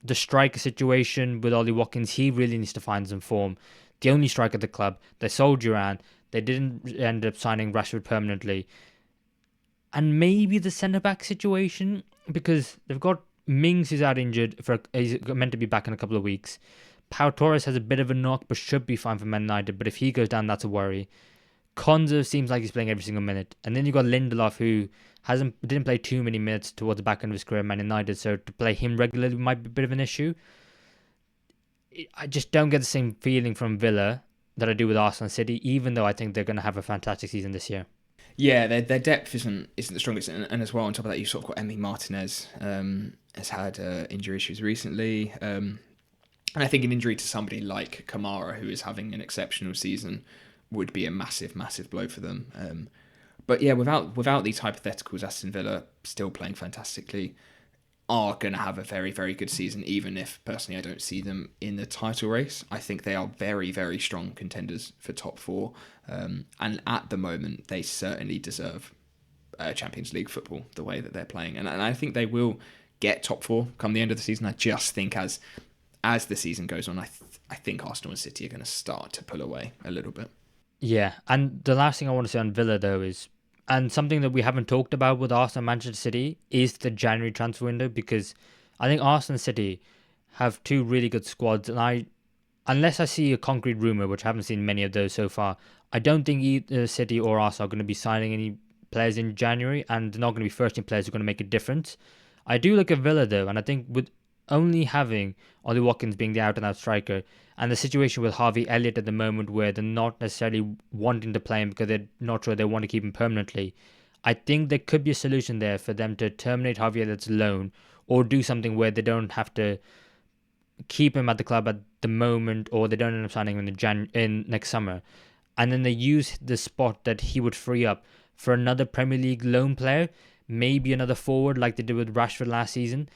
the striker situation with Ollie Watkins, he really needs to find some form. The only striker at the club, they sold Duran. They didn't end up signing Rashford permanently. And maybe the centre-back situation, because they've got Mings, who's out injured, he's meant to be back in a couple of weeks. Pau Torres has a bit of a knock, but should be fine for Man United. But if he goes down, that's a worry. Konza seems like he's playing every single minute. And then you've got Lindelof, who didn't play too many minutes towards the back end of his career at Man United, so to play him regularly might be a bit of an issue. I just don't get the same feeling from Villa that I do with Arsenal and City, even though I think they're going to have a fantastic season this year.
Yeah, their depth isn't the strongest, and as well on top of that, you've sort of got Emi Martinez, has had injury issues recently, and I think an injury to somebody like Kamara, who is having an exceptional season, would be a massive, massive blow for them. But yeah, without these hypotheticals, Aston Villa still playing fantastically. are going to have a very, very good season, even if personally I don't see them in the title race. I think they are very, very strong contenders for top four. And at the moment, they certainly deserve Champions League football the way that they're playing. And I think they will get top four come the end of the season. I just think as the season goes on, I think Arsenal and City are going to start to pull away a little bit.
Yeah, and the last thing I want to say on Villa though is, and something that we haven't talked about with Arsenal and Manchester City is the January transfer window, because I think Arsenal and City have two really good squads, and unless I see a concrete rumor, which I haven't seen many of those so far, I don't think either City or Arsenal are going to be signing any players in January, and they're not going to be first team players who are going to make a difference. I do look at Villa though, and I think with only having Ollie Watkins being the out and out striker, and the situation with Harvey Elliott at the moment where they're not necessarily wanting to play him because they're not sure they want to keep him permanently, I think there could be a solution there for them to terminate Harvey Elliott's loan or do something where they don't have to keep him at the club at the moment, or they don't end up signing him in next summer, and then they use the spot that he would free up for another Premier League loan player, maybe another forward like they did with Rashford last season.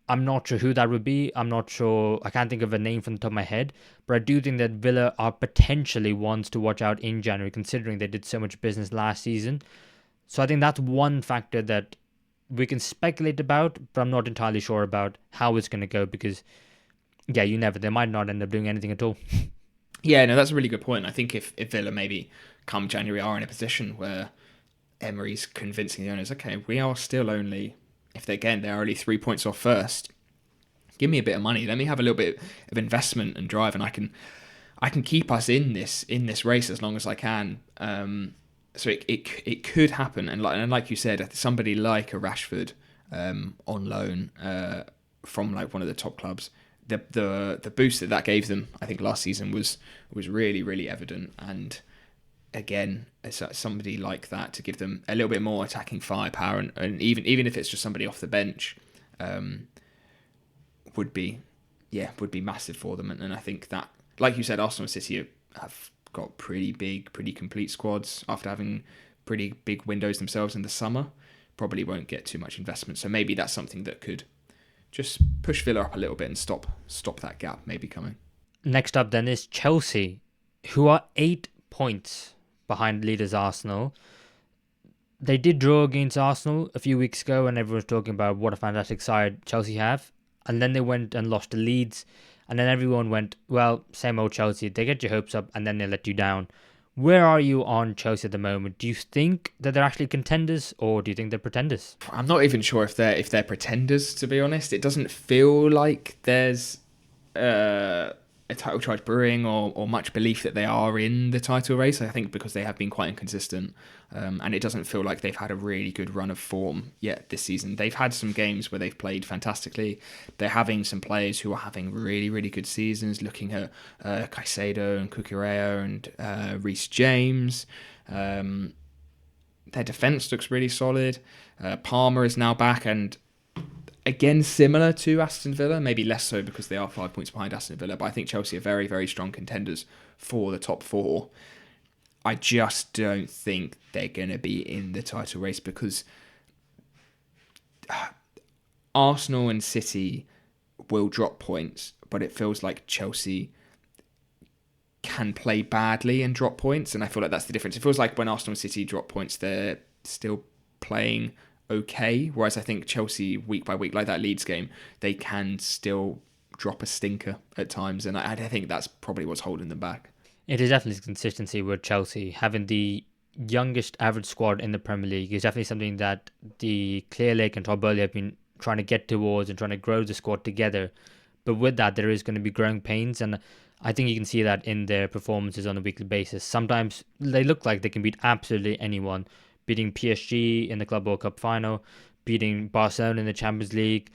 I'm not sure who that would be. I'm not sure. I can't think of a name from the top of my head. But I do think that Villa are potentially ones to watch out in January, considering they did so much business last season. So I think that's one factor that we can speculate about, but I'm not entirely sure about how it's going to go because, yeah, you never. They might not end up doing anything at all.
Yeah, no, that's a really good point. I think if Villa maybe come January are in a position where Emery's convincing the owners, okay, we are still only, if they again they're only 3 points off first, give me a bit of money, let me have a little bit of investment and drive, and I can keep us in this race as long as I can. So it could happen, and like you said, somebody like a Rashford on loan from like one of the top clubs, the boost that gave them, I think last season was really, really evident. And again, as somebody like that to give them a little bit more attacking firepower, and even if it's just somebody off the bench, would be massive for them. And I think that, like you said, Arsenal and City have got pretty big, pretty complete squads after having pretty big windows themselves in the summer. Probably won't get too much investment, so maybe that's something that could just push Villa up a little bit and stop that gap maybe coming.
Next up then is Chelsea, who are 8 points behind leaders Arsenal. They did draw against Arsenal a few weeks ago, and everyone was talking about what a fantastic side Chelsea have. And then they went and lost to Leeds, and then everyone went, well, same old Chelsea. They get your hopes up, and then they let you down. Where are you on Chelsea at the moment? Do you think that they're actually contenders, or do you think they're pretenders?
I'm not even sure if they're pretenders, to be honest. It doesn't feel like there's a title charge brewing or much belief that they are in the title race. I think because they have been quite inconsistent, and it doesn't feel like they've had a really good run of form yet this season. They've had some games where they've played fantastically. They're having some players who are having really, really good seasons, looking at Caicedo and Cucurella and Reece James. Their defence looks really solid. Palmer is now back, and again, similar to Aston Villa, maybe less so because they are 5 points behind Aston Villa, but I think Chelsea are very, very strong contenders for the top four. I just don't think they're going to be in the title race because Arsenal and City will drop points, but it feels like Chelsea can play badly and drop points, and I feel like that's the difference. It feels like when Arsenal and City drop points, they're still playing okay, whereas I think Chelsea, week by week, like that Leeds game, they can still drop a stinker at times, and I think that's probably what's holding them back.
It is definitely consistency with Chelsea. Having the youngest average squad in the Premier League is definitely something that the Clear Lake and Todd Boehly have been trying to get towards and trying to grow the squad together. But with that, there is going to be growing pains, and I think you can see that in their performances on a weekly basis. Sometimes they look like they can beat absolutely anyone, beating PSG in the Club World Cup final, beating Barcelona in the Champions League,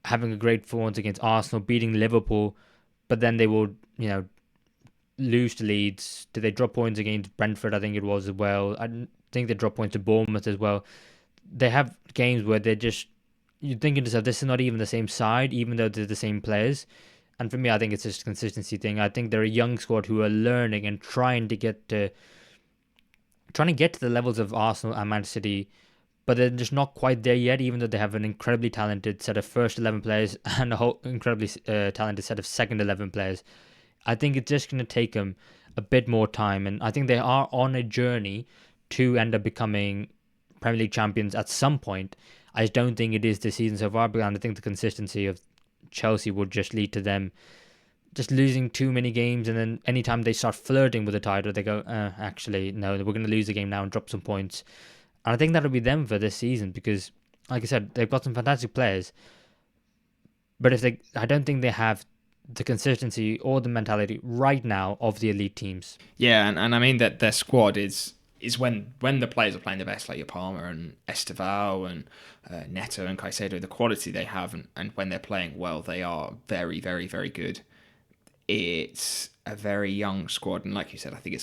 having a great performance against Arsenal, beating Liverpool, but then they will, lose to Leeds. Did they drop points against Brentford? I think it was as well. I think they dropped points to Bournemouth as well. They have games where they're just, you're thinking to yourself, this is not even the same side, even though they're the same players. And for me, I think it's just a consistency thing. I think they're a young squad who are learning and trying to get to the levels of Arsenal and Manchester City, but they're just not quite there yet, even though they have an incredibly talented set of first 11 players and a whole incredibly talented set of second 11 players. I think it's just going to take them a bit more time, and I think they are on a journey to end up becoming Premier League champions at some point. I just don't think it is this season so far, and I think the consistency of Chelsea would just lead to them just losing too many games, and then anytime they start flirting with the title, they go, actually, no, we're going to lose the game now and drop some points. And I think that'll be them for this season because, like I said, they've got some fantastic players, but I don't think they have the consistency or the mentality right now of the elite teams.
Yeah, and I mean that their squad is when the players are playing the best, like your Palmer and Esteval and Neto and Caicedo, the quality they have, and when they're playing well, they are very, very, very good. It's a very young squad, and like you said, I think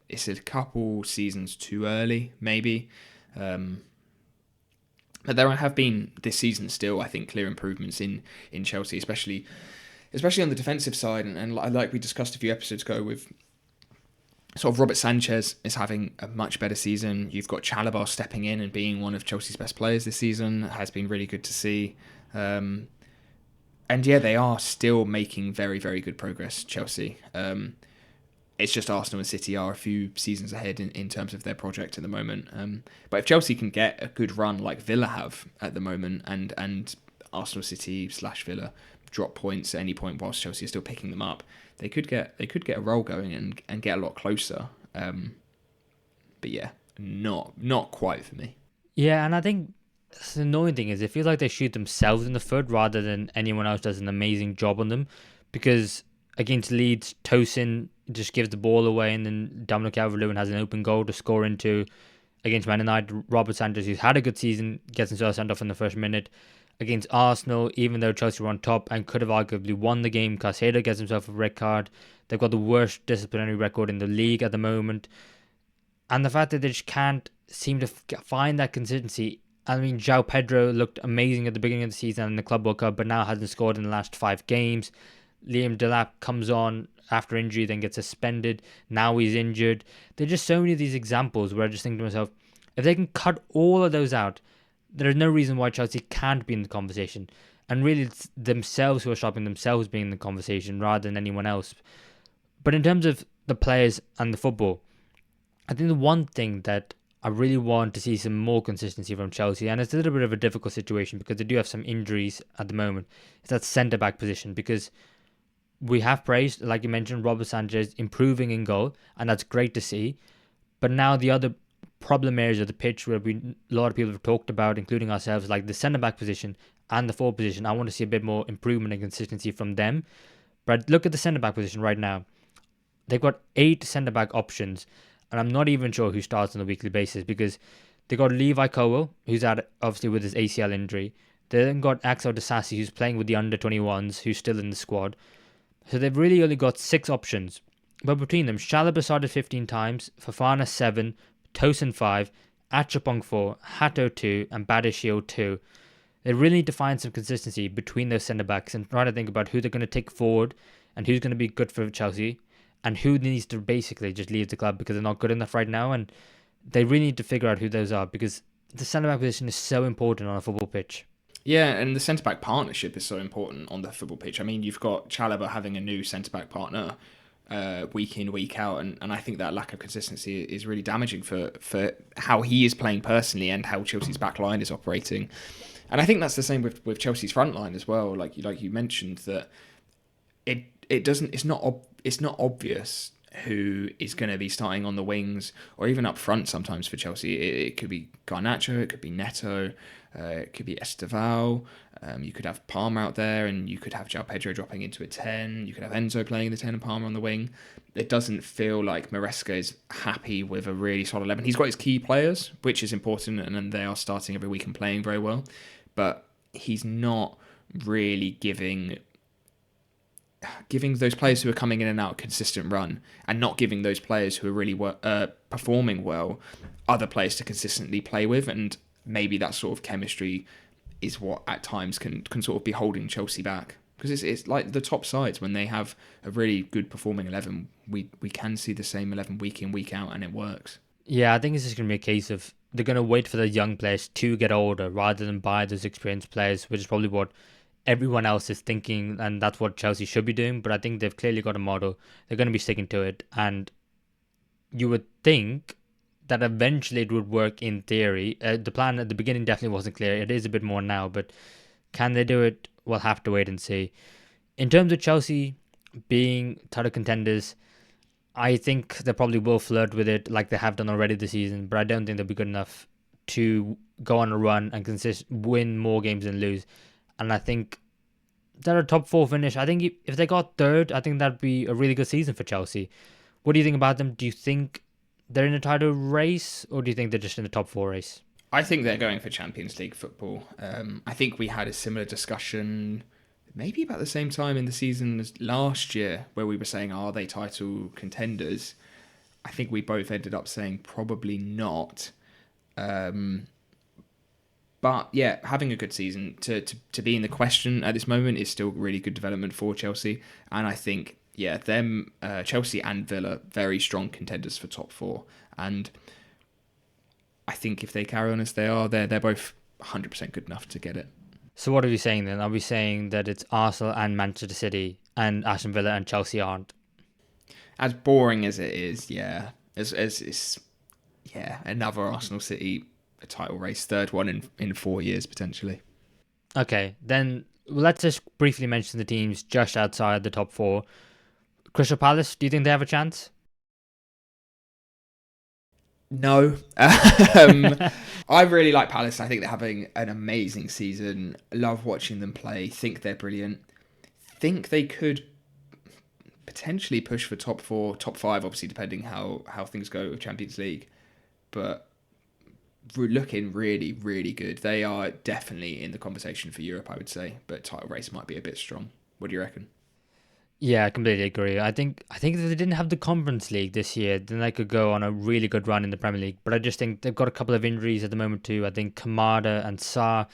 it's a couple seasons too early, maybe. But there have been this season still, I think, clear improvements in Chelsea, especially on the defensive side, and like we discussed a few episodes ago with sort of Robert Sanchez is having a much better season. You've got Chalobah stepping in and being one of Chelsea's best players this season. It has been really good to see. And yeah, they are still making very, very good progress, Chelsea. It's just Arsenal and City are a few seasons ahead in terms of their project at the moment. But if Chelsea can get a good run like Villa have at the moment, and Arsenal, City / Villa drop points at any point whilst Chelsea are still picking them up, they could get a roll going and get a lot closer. But yeah, not quite for me.
Yeah, and I think the annoying thing is it feels like they shoot themselves in the foot rather than anyone else does an amazing job on them. Because against Leeds, Tosin just gives the ball away, and then Dominic Calvert-Lewin has an open goal to score into. Against Man United, Robert Sanchez, who's had a good season, gets himself sent off in the first minute. Against Arsenal, even though Chelsea were on top and could have arguably won the game, Caicedo gets himself a red card. They've got the worst disciplinary record in the league at the moment. And the fact that they just can't seem to find that consistency. I mean, João Pedro looked amazing at the beginning of the season in the Club World Cup, but now hasn't scored in the last 5 games. Liam Delap comes on after injury, then gets suspended. Now he's injured. There are just so many of these examples where I just think to myself, if they can cut all of those out, there's no reason why Chelsea can't be in the conversation. And really, it's themselves who are stopping themselves being in the conversation rather than anyone else. But in terms of the players and the football, I think the one thing that I really want to see some more consistency from Chelsea, and it's a little bit of a difficult situation because they do have some injuries at the moment, is that centre-back position. Because we have praised, like you mentioned, Robert Sanchez improving in goal, and that's great to see. But now the other problem areas of the pitch where a lot of people have talked about, including ourselves, like the centre-back position and the forward position, I want to see a bit more improvement and consistency from them. But look at the centre-back position right now. They've got 8 centre-back options, and I'm not even sure who starts on a weekly basis because they got Levi Colwill, who's out obviously with his ACL injury. They then got Axel Disasi, who's playing with the under-21s, who's still in the squad. So they've really only got 6 options. But between them, Chalobah started 15 times, Fofana 7, Tosin 5, Achapong 4, Hato 2, and Badiashile 2. They really need to find some consistency between those centre-backs and try to think about who they're going to take forward and who's going to be good for Chelsea and who needs to basically just leave the club because they're not good enough right now. And they really need to figure out who those are because the centre-back position is so important on a football pitch.
Yeah, and the centre-back partnership is so important on the football pitch. I mean, you've got Chalobah having a new centre-back partner week in, week out, and I think that lack of consistency is really damaging for how he is playing personally and how Chelsea's back line is operating. And I think that's the same with Chelsea's front line as well. Like you mentioned, that it's not obvious who is going to be starting on the wings or even up front sometimes for Chelsea. It could be Garnacho, it could be Neto, it could be Esteval. You could have Palmer out there, and you could have João Pedro dropping into a 10. You could have Enzo playing in the 10 and Palmer on the wing. It doesn't feel like Maresca is happy with a really solid 11. He's got his key players, which is important, and they are starting every week and playing very well. But he's not really giving those players who are coming in and out a consistent run, and not giving those players who are really performing well other players to consistently play with. And maybe that sort of chemistry is what at times can sort of be holding Chelsea back. Because it's like the top sides, when they have a really good performing 11, we can see the same 11 week in, week out, and it works.
Yeah, I think it's just going to be a case of they're going to wait for the young players to get older rather than buy those experienced players, which is probably what everyone else is thinking, and that's what Chelsea should be doing. But I think they've clearly got a model. They're going to be sticking to it, and you would think that eventually it would work in theory. The plan at the beginning definitely wasn't clear. It is a bit more now, but can they do it? We'll have to wait and see. In terms of Chelsea being title contenders, I think they probably will flirt with it like they have done already this season, but I don't think they'll be good enough to go on a run and win more games than lose. And I think they're a top four finish. I think if they got third, I think that'd be a really good season for Chelsea. What do you think about them? Do you think they're in a title race, or do you think they're just in the top four race?
I think they're going for Champions League football. I think we had a similar discussion maybe about the same time in the season as last year where we were saying, are they title contenders? I think we both ended up saying probably not. But yeah, having a good season to be in the question at this moment is still really good development for Chelsea. And I think, yeah, Chelsea and Villa, very strong contenders for top four. And I think if they carry on as they are, they're both 100% good enough to get it.
So what are we saying then? Are we saying that it's Arsenal and Manchester City and Aston Villa and Chelsea aren't?
As boring as it is, yeah. As it's another Arsenal City title race, third one in 4 years potentially.
Okay, then let's just briefly mention the teams just outside the top four. Crystal Palace, do you think they have a chance?
No. I really like Palace. I think they're having an amazing season. Love watching them play. Think they're brilliant. Think they could potentially push for top four, top five, obviously depending how things go with Champions League. But looking really, really good. They are definitely in the conversation for Europe, I would say. But title race might be a bit strong. What do you reckon?
Yeah, I completely agree. I think if they didn't have the Conference League this year, then they could go on a really good run in the Premier League. But I just think they've got a couple of injuries at the moment too. I think Kamada and Sarr,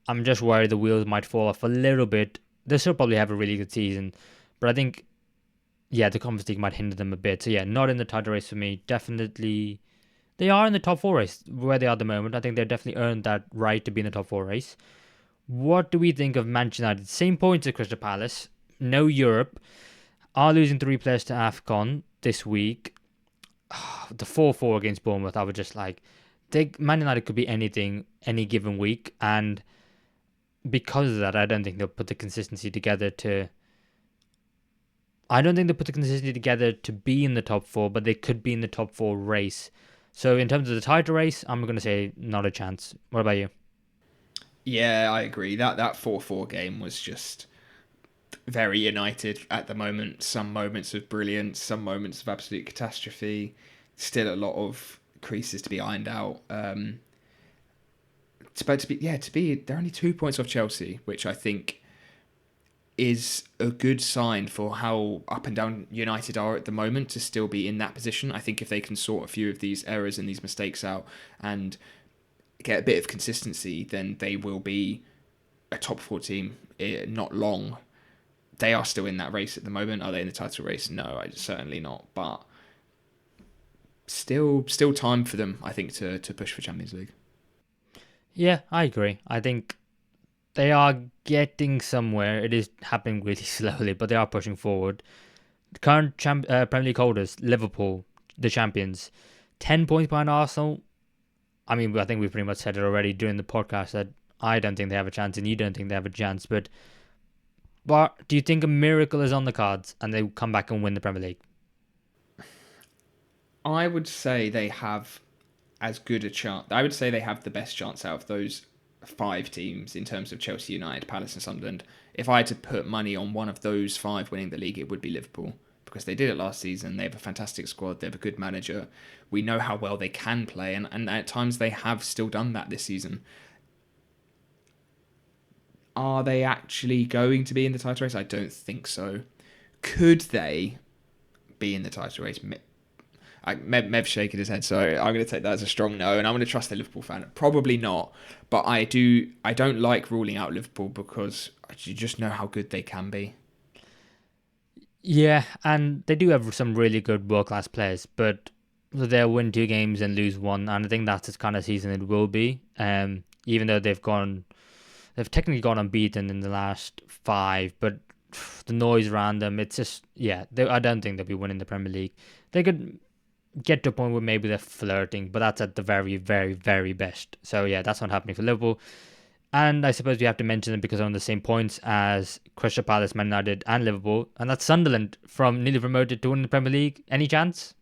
I'm just worried the wheels might fall off a little bit. They'll still probably have a really good season. But I think, yeah, the Conference League might hinder them a bit. So yeah, not in the title race for me. Definitely, they are in the top four race where they are at the moment. I think they've definitely earned that right to be in the top four race. What do we think of Manchester United? Same points as Crystal Palace. No Europe, are losing 3 players to AFCON this week. The 4-4 against Bournemouth, I was just like, Man United could be anything any given week, and because of that, I don't think they'll put the consistency together to be in the top four, but they could be in the top four race. So in terms of the title race, I'm going to say not a chance. What about you?
Yeah, I agree. That 4-4 game was just very United at the moment. Some moments of brilliance, some moments of absolute catastrophe. Still a lot of creases to be ironed out. They're only 2 points off Chelsea, which I think is a good sign for how up and down United are at the moment to still be in that position. I think if they can sort a few of these errors and these mistakes out and get a bit of consistency, then they will be a top four team not long. They are still in that race at the moment. Are they in the title race? No, certainly not. But still time for them, I think, to push for Champions League.
Yeah, I agree. I think they are getting somewhere. It is happening really slowly, but they are pushing forward. The current Premier League holders, Liverpool, the champions, 10 points behind Arsenal. I mean, I think we pretty much said it already during the podcast that I don't think they have a chance and you don't think they have a chance, but do you think a miracle is on the cards and they come back and win the Premier League?
I would say they have as good a chance. I would say they have the best chance out of those 5 teams in terms of Chelsea, United, Palace and Sunderland. If I had to put money on one of those 5 winning the league, it would be Liverpool. Because they did it last season. They have a fantastic squad. They have a good manager. We know how well they can play. And at times they have still done that this season. Are they actually going to be in the title race? I don't think so. Could they be in the title race? Mev's shaking his head, so I'm going to take that as a strong no, and I'm going to trust the Liverpool fan. Probably not, but I don't like ruling out Liverpool because you just know how good they can be.
Yeah, and they do have some really good world-class players, but they'll win 2 games and lose one, and I think that's the kind of season it will be. Even though they've technically gone unbeaten in the last 5, but the noise around them, it's just, yeah, I don't think they'll be winning the Premier League. They could get to a point where maybe they're flirting, but that's at the very, very, very best. So yeah, that's not happening for Liverpool. And I suppose we have to mention them because they're on the same points as Crystal Palace, Man United, and Liverpool. And that's Sunderland, from nearly promoted to win the Premier League. Any chance?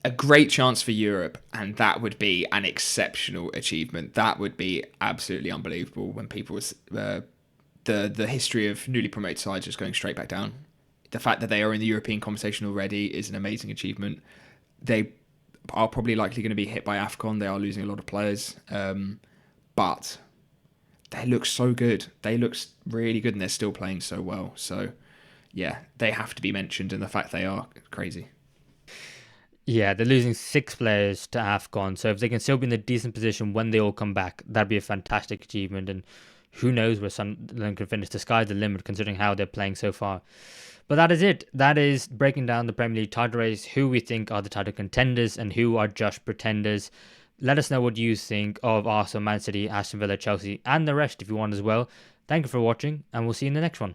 A great chance for Europe, and that would be an exceptional achievement. That would be absolutely unbelievable when people the history of newly promoted sides just going straight back down. The fact that they are in the European conversation already is an amazing achievement. They are probably likely going to be hit by AFCON. They are losing a lot of players, but they look so good. They look really good, and they're still playing so well. So yeah, they have to be mentioned, and the fact they are crazy.
Yeah, they're losing 6 players to AFCON. So if they can still be in a decent position when they all come back, that'd be a fantastic achievement. And who knows where Sunderland can finish. The sky's the limit considering how they're playing so far. But that is it. That is breaking down the Premier League title race, who we think are the title contenders and who are just pretenders. Let us know what you think of Arsenal, Man City, Aston Villa, Chelsea, and the rest if you want as well. Thank you for watching, and we'll see you in the next one.